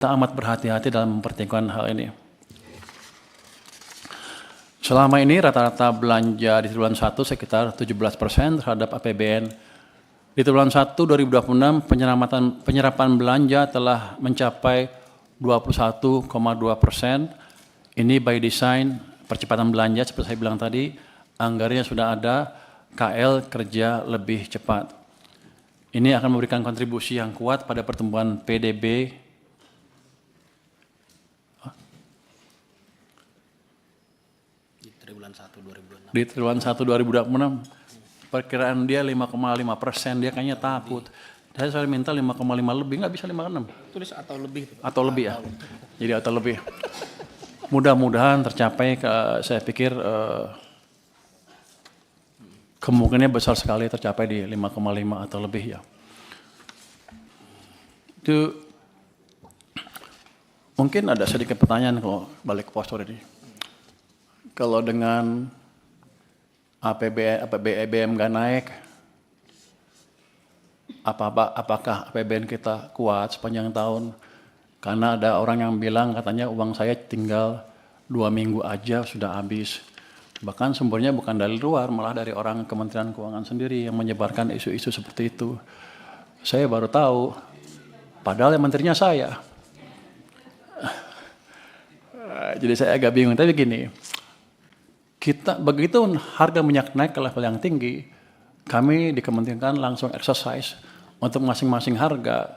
Kita amat berhati-hati dalam mempertimbangkan hal ini. Selama ini rata-rata belanja di triwulan 1 sekitar 17% terhadap APBN. Di triwulan 1 2026 penyerapan belanja telah mencapai 21,2%. Ini by design percepatan belanja seperti saya bilang tadi, anggarannya sudah ada, KL kerja lebih cepat. Ini akan memberikan kontribusi yang kuat pada pertumbuhan PDB di triwulan 1 2026. Perkiraan dia 5,5%, dia kayaknya takut. Saya minta 5,5 lebih, nggak bisa 5,6. Tulis atau lebih. Atau lebih ya. Jadi atau lebih. Mudah-mudahan tercapai, saya pikir kemungkinannya besar sekali tercapai di 5,5 atau lebih ya. Itu mungkin ada sedikit pertanyaan kalau balik ke postur ini. Kalau dengan APBN nggak naik, apakah APBN kita kuat sepanjang tahun? Karena ada orang yang bilang katanya uang saya tinggal 2 minggu aja sudah habis. Bahkan sumbernya bukan dari luar, malah dari orang Kementerian Keuangan sendiri yang menyebarkan isu-isu seperti itu. Saya baru tahu, padahal yang menterinya saya. Jadi saya agak bingung, tapi gini. Kita begitu harga minyak naik ke level yang tinggi, kami di Kementerian langsung exercise untuk masing-masing harga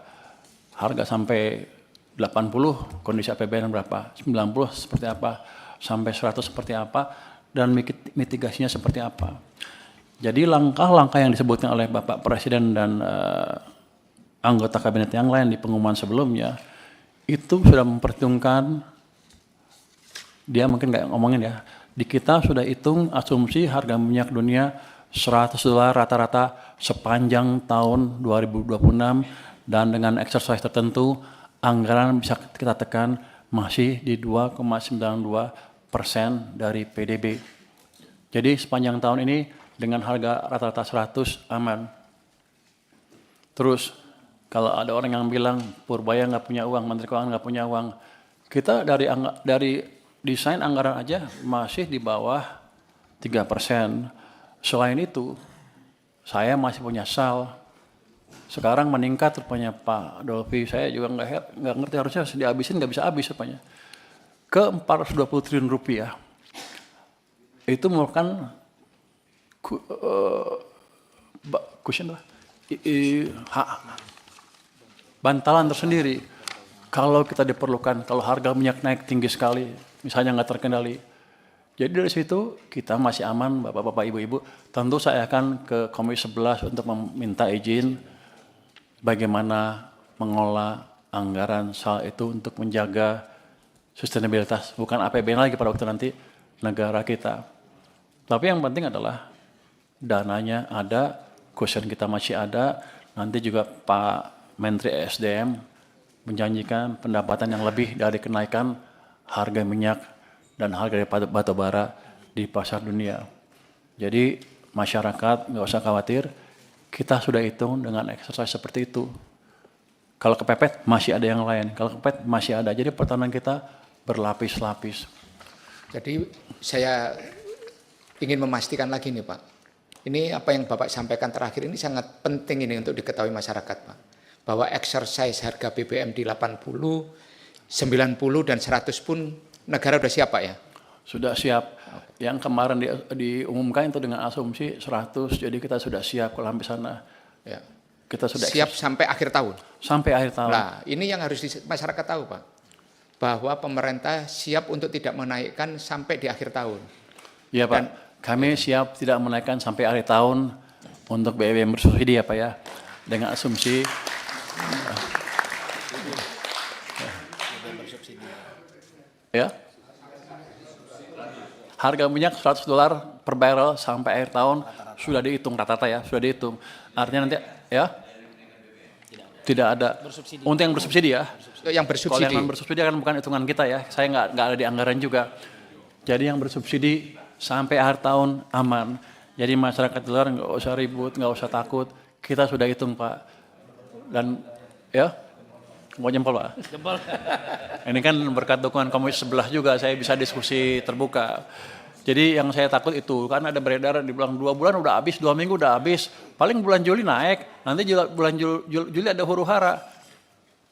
sampai 80 kondisi APBN berapa, 90 seperti apa, sampai 100 seperti apa, dan mitigasinya seperti apa. Jadi langkah-langkah yang disebutkan oleh Bapak Presiden dan anggota kabinet yang lain di pengumuman sebelumnya, itu sudah memperhitungkan, dia mungkin nggak ngomongin ya, di kita sudah hitung asumsi harga minyak dunia $100 rata-rata sepanjang tahun 2026 dan dengan exercise tertentu anggaran bisa kita tekan masih di 2,92% dari PDB. Jadi sepanjang tahun ini dengan harga rata-rata 100 aman. Terus kalau ada orang yang bilang Purbaya nggak punya uang, Menteri Keuangan nggak punya uang, kita dari desain anggaran aja masih di bawah 3%. Selain itu, saya masih punya SAL. Sekarang meningkat rupanya Pak Dolfi, saya juga nggak ngerti harusnya dihabisin, nggak bisa habis rupanya. Ke 420 triliun rupiah. Itu merupakan bantalan tersendiri. Kalau kita diperlukan, kalau harga minyak naik tinggi sekali, misalnya nggak terkendali. Jadi dari situ kita masih aman, Bapak-Bapak, Ibu-Ibu. Tentu saya akan ke Komisi 11 untuk meminta izin bagaimana mengolah anggaran SAL itu untuk menjaga sustainabilitas, bukan APBN lagi pada waktu nanti negara kita. Tapi yang penting adalah dananya ada, cushion kita masih ada, nanti juga Pak Menteri ESDM menjanjikan pendapatan yang lebih dari kenaikan harga minyak dan harga dari batu bara di pasar dunia. Jadi masyarakat nggak usah khawatir, kita sudah hitung dengan exercise seperti itu. Kalau kepepet masih ada yang lain, kalau kepepet masih ada. Jadi pertahanan kita berlapis-lapis. Jadi saya ingin memastikan lagi nih Pak, ini apa yang Bapak sampaikan terakhir ini sangat penting ini untuk diketahui masyarakat Pak. Bahwa exercise harga BBM di 80, 90 dan 100 pun negara sudah siap Pak ya? Sudah siap. Yang kemarin diumumkan itu dengan asumsi 100, jadi kita sudah siap kalau sampai sana. Ya. Kita sudah siap sampai akhir tahun? Sampai akhir tahun. Nah ini yang harus masyarakat tahu Pak. Bahwa pemerintah siap untuk tidak menaikkan sampai di akhir tahun. Iya Pak, kami siap tidak menaikkan sampai akhir tahun untuk BBM bersubsidi ya Pak ya. Dengan asumsi ya, harga minyak $100 per barrel sampai akhir tahun sudah dihitung rata-rata ya, sudah dihitung. Artinya nanti ya tidak ada untuk yang bersubsidi ya. Yang bersubsidi. Kalau yang bersubsidi kan bukan hitungan kita ya, saya nggak ada di anggaran juga. Jadi yang bersubsidi sampai akhir tahun aman. Jadi masyarakat di luar nggak usah ribut, nggak usah takut. Kita sudah hitung Pak. Dan ya Mau jempol Pak? Jempol. Ini kan berkat dukungan Komisi 11 juga saya bisa diskusi terbuka. Jadi yang saya takut itu, kan ada beredar dibilang 2 bulan udah habis, 2 minggu udah habis. Paling bulan Juli naik, nanti bulan Juli ada huru hara.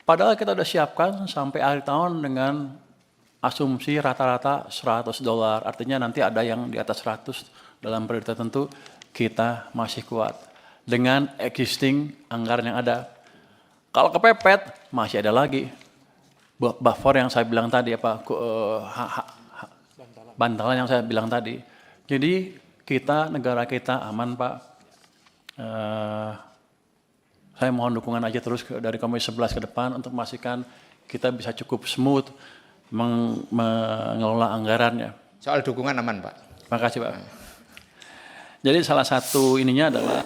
Padahal kita udah siapkan sampai akhir tahun dengan asumsi rata-rata $100. Artinya nanti ada yang di atas 100 dalam periode tertentu, kita masih kuat. Dengan existing anggaran yang ada. Kalau kepepet, masih ada lagi. Buffer yang saya bilang tadi, bantalan yang saya bilang tadi. Jadi kita, negara kita aman Pak. Saya mohon dukungan aja terus dari Komisi 11 ke depan untuk memastikan kita bisa cukup smooth mengelola anggarannya. Soal dukungan aman Pak. Terima kasih Pak. Jadi salah satu ininya adalah